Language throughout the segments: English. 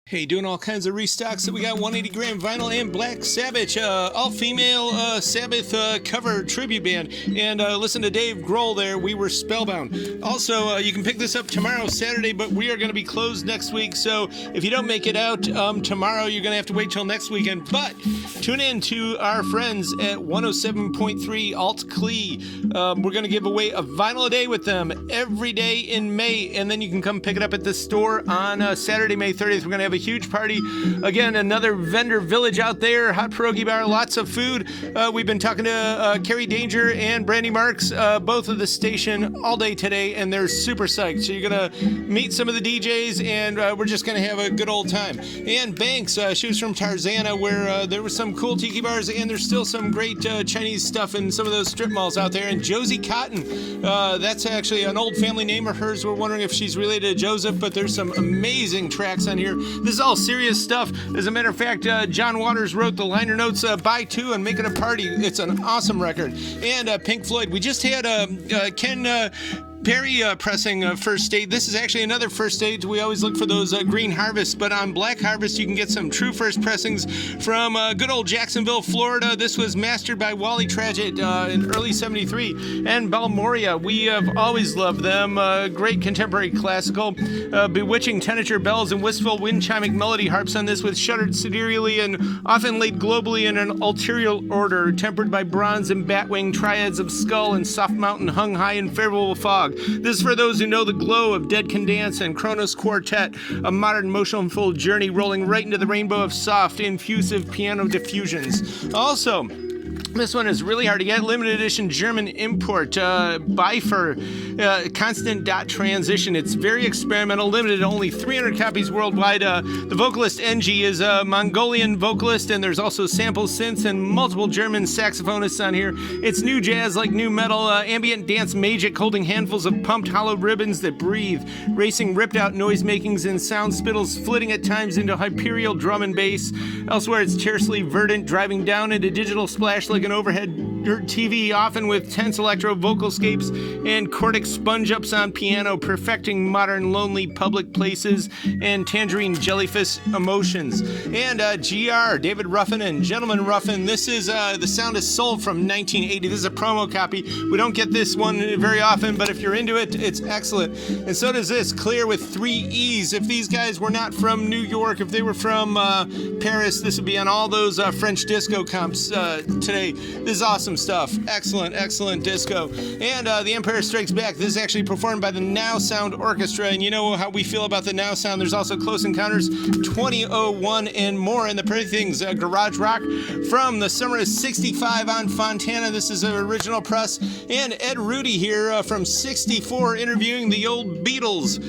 Hey, doing all kinds of restocks. So we got 180 gram vinyl and Black Sabbath, all female Sabbath cover tribute band. And listen to Dave Grohl there. We were spellbound. Also, you can pick this up tomorrow, Saturday, but we are going to be closed next week. So if you don't make it out tomorrow, you're going to have to wait till next weekend. But tune in to our friends at 107.3 Alt Clee. We're going to give away a vinyl a day with them every day in May. And then you can come pick it up at the store on Saturday, May 30th. We're going to have a huge party. Again, another vendor village out there, hot pierogi bar, lots of food. We've been talking to Carrie Danger and Brandy Marks, both of the station all day today, and they're super psyched. So you're going to meet some of the DJs, and we're just going to have a good old time. And Banks, she was from Tarzana, where there was some cool tiki bars, and there's still some great Chinese stuff in some of those strip malls out there. And Josie Cotton, that's actually an old family name of hers. We're wondering if she's related to Joseph, but there's some amazing tracks on here. This is all serious stuff. As a matter of fact, John Waters wrote the liner notes, Buy Two and Make It a Party. It's an awesome record. And Pink Floyd. We just had Ken Perry pressing First State. This is actually another First State. We always look for those Green Harvest, but on Black Harvest you can get some true first pressings from good old Jacksonville, Florida. This was mastered by Wally Trajet in early 73. And Balmoria, we have always loved them. Great contemporary classical. Bewitching tenature bells and wistful wind chiming melody harps on this with shuddered sidereally and often laid globally in an ulterior order, tempered by bronze and batwing triads of skull and soft mountain hung high in favorable fog. This is for those who know the glow of Dead Can Dance and Kronos Quartet, a modern motionful journey rolling right into the rainbow of soft, infusive piano diffusions. Also, this one is really hard to get. Limited edition German import, Bifer, constant dot transition. It's very experimental, limited to only 300 copies worldwide. The vocalist NG is a Mongolian vocalist, and there's also sample synths and multiple German saxophonists on here. It's new jazz like new metal, ambient dance magic, holding handfuls of pumped hollow ribbons that breathe, racing ripped out noise makings and sound spittles, flitting at times into hyperial drum and bass. Elsewhere it's tersely verdant, driving down into digital splash like an overhead TV, often with tense electro vocalscapes and chordic sponge ups on piano, perfecting modern lonely public places and tangerine jellyfish emotions. And GR, David Ruffin and Gentleman Ruffin. This is The Sound is Soul from 1980. This is a promo copy. We don't get this one very often, but if you're into it, it's excellent. And so does this, Clear with 3 E's. If these guys were not from New York, if they were from Paris, this would be on all those French disco comps today. This is awesome stuff. Excellent, excellent disco. And The Empire Strikes Back. This is actually performed by the Now Sound Orchestra, and you know how we feel about the Now Sound. There's also Close Encounters 2001 and more. And the Pretty Things, Garage Rock from the summer of 65 on Fontana. This is an original press. And Ed Rudy here from 64 interviewing the old Beatles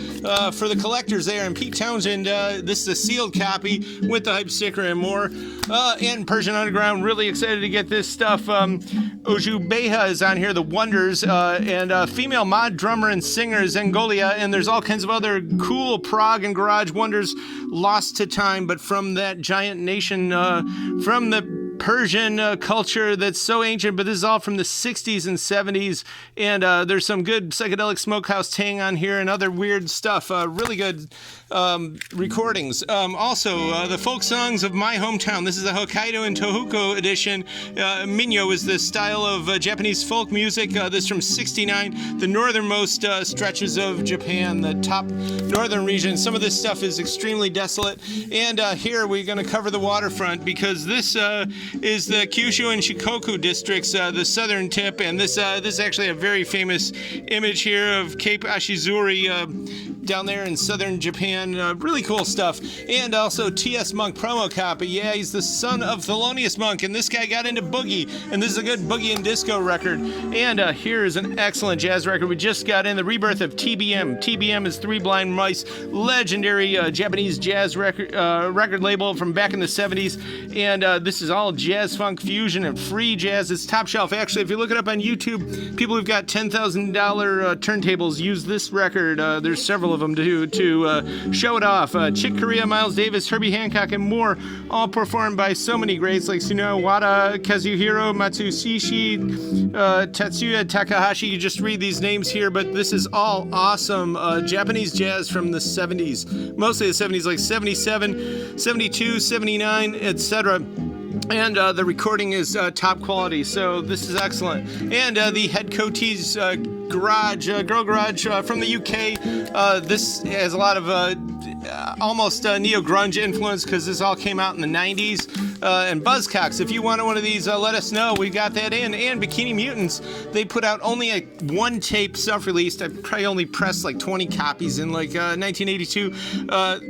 for the collectors there. And Pete Townsend, this is a sealed copy with the hype sticker and more. And Persian Underground, really excited to get this stuff. Oju Beha is on here, The Wonders, and female mod drummer and singer Zengolia, and there's all kinds of other cool prog and garage wonders lost to time, but from that giant nation, from the Persian culture that's so ancient, but this is all from the 60s and 70s, and there's some good psychedelic smokehouse tang on here and other weird stuff. Really good recordings. Also, the folk songs of my hometown. This is a Hokkaido and Tohoku edition. Minyo is the style of Japanese folk music. This from 69, the northernmost stretches of Japan, the top northern region. Some of this stuff is extremely desolate. And here we're going to cover the waterfront because this is the Kyushu and Shikoku districts, the southern tip, and this is actually a very famous image here of Cape Ashizuri down there in southern Japan. Really cool stuff. And also T.S. Monk promo copy. Yeah, he's the son of Thelonious Monk, and this guy got into boogie, and this is a good boogie and disco record. And here is an excellent jazz record we just got in, the rebirth of TBM. TBM is Three Blind Mice, legendary Japanese jazz record label from back in the 70s, and this is all jazz funk fusion and free jazz. It's top shelf. Actually, if you look it up on YouTube, people who've got $10,000 turntables use this record. There's several of of them to show it off. Chick Corea, Miles Davis, Herbie Hancock, and more, all performed by so many greats like Sunao Wada, Kazuhiro Matsushita, Tetsuya Takahashi. You just read these names here, but this is all awesome Japanese jazz from the 70s, mostly the 70s, like 77, 72, 79, etc. And the recording is top quality, so this is excellent. And the Head Coatees Girl Garage from the UK. This has a lot of almost neo-grunge influence because this all came out in the 90s. And Buzzcocks, if you want one of these, let us know. We got that in. And Bikini Mutants, they put out only a one tape self-released. I probably only pressed like 20 copies in like 1982.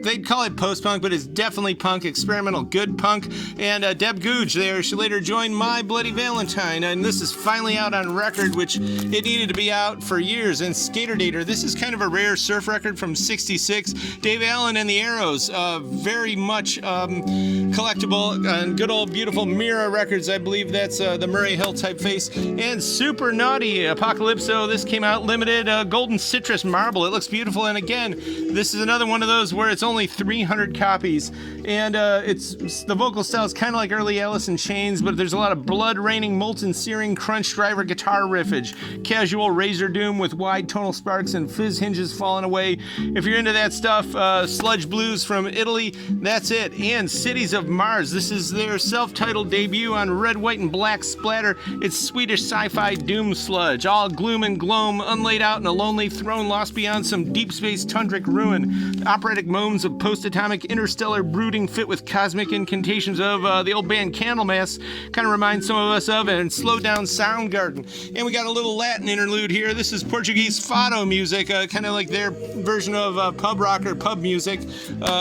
They'd call it post-punk, but it's definitely punk, experimental, good punk. And Deb Googe there, she later joined My Bloody Valentine. And this is finally out on record, which it needed to be out for years. And Skater Dater, this is kind of a rare surf record from 66. Dave Allen and the Arrows, very much collectible. And good old beautiful Mira Records, I believe that's the Murray Hill typeface. And Super Naughty Apocalypso, this came out limited. Golden Citrus Marble, it looks beautiful. And again, this is another one of those where it's only 300 copies. And it's the vocal style is kind of like early Alice in Chains, but there's a lot of blood raining, molten searing, crunch driver guitar riffage, casual razor doom with wide tonal sparks and fizz hinges falling away. If you're into that stuff, sludge blues from Italy, that's it. And Cities of Mars, this is their self-titled debut on Red, White, and Black Splatter. It's Swedish sci-fi doom sludge, all gloom and gloam, unlaid out in a lonely throne lost beyond some deep space tundric ruin. Operatic moans of post-atomic interstellar brooding fit with cosmic incantations of the old band Candlemass, kind of reminds some of us of, and Slow Down Soundgarden. And we got a little Latin interlude here. This is Portuguese fado music, kind of like their version of pub rock or pub music.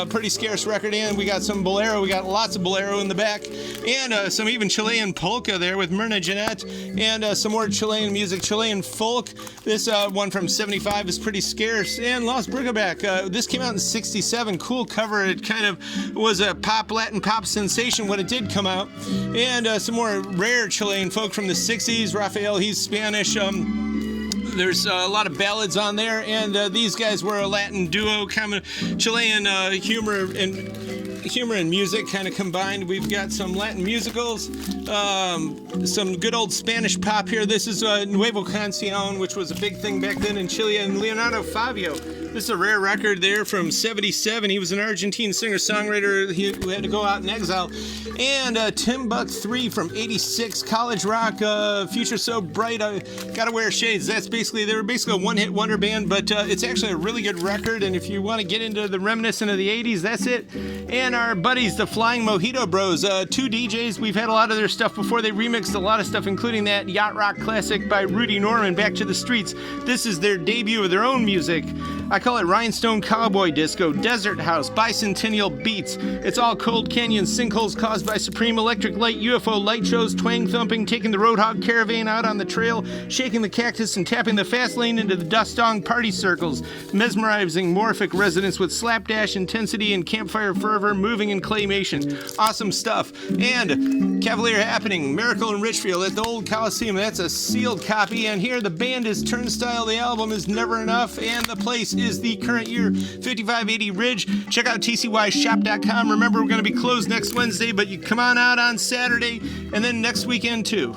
Pretty scarce record. And we got some bolero. We got lots of bolero in the back, and some even Chilean polka there with Myrna Jeanette, and some more Chilean music, Chilean folk. This one from 75 is pretty scarce. And Lost Brigaback, this came out in 67. Cool cover. It kind of was a Latin pop sensation when it did come out. And some more rare Chilean folk from the 60s. Rafael, he's Spanish. There's a lot of ballads on there, and these guys were a Latin duo, kind of Chilean humor and music kind of combined. We've got some Latin musicals, some good old Spanish pop here. This is Nuevo Cancion, which was a big thing back then in Chile, and Leonardo Fabio. This is a rare record there from 77. He was an Argentine singer-songwriter who had to go out in exile. And Timbuk 3 from 86, College Rock, Future So Bright, Gotta Wear Shades. They were basically a one-hit wonder band, but it's actually a really good record, and if you want to get into the reminiscent of the 80s, that's it. And our buddies, the Flying Mojito Bros, two DJs. We've had a lot of their stuff before. They remixed a lot of stuff, including that yacht rock classic by Rudy Norman, Back to the Streets. This is their debut of their own music. I call it Rhinestone Cowboy Disco, Desert House, Bicentennial Beats. It's all cold canyon sinkholes caused by supreme electric light, UFO light shows, twang thumping, taking the Roadhog caravan out on the trail, shaking the cactus and tapping the fast lane into the dust-dong party circles, mesmerizing morphic resonance with slapdash intensity and campfire fervor, moving in claymation. Awesome stuff. And Cavalier Happening, Miracle in Richfield at the Old Coliseum. That's a sealed copy. And here the band is Turnstile, the album is Never Enough, and the place is the current year 5580 Ridge. Check out tcyshop.com. Remember, we're going to be closed next Wednesday, but you come on out on Saturday and then next weekend too.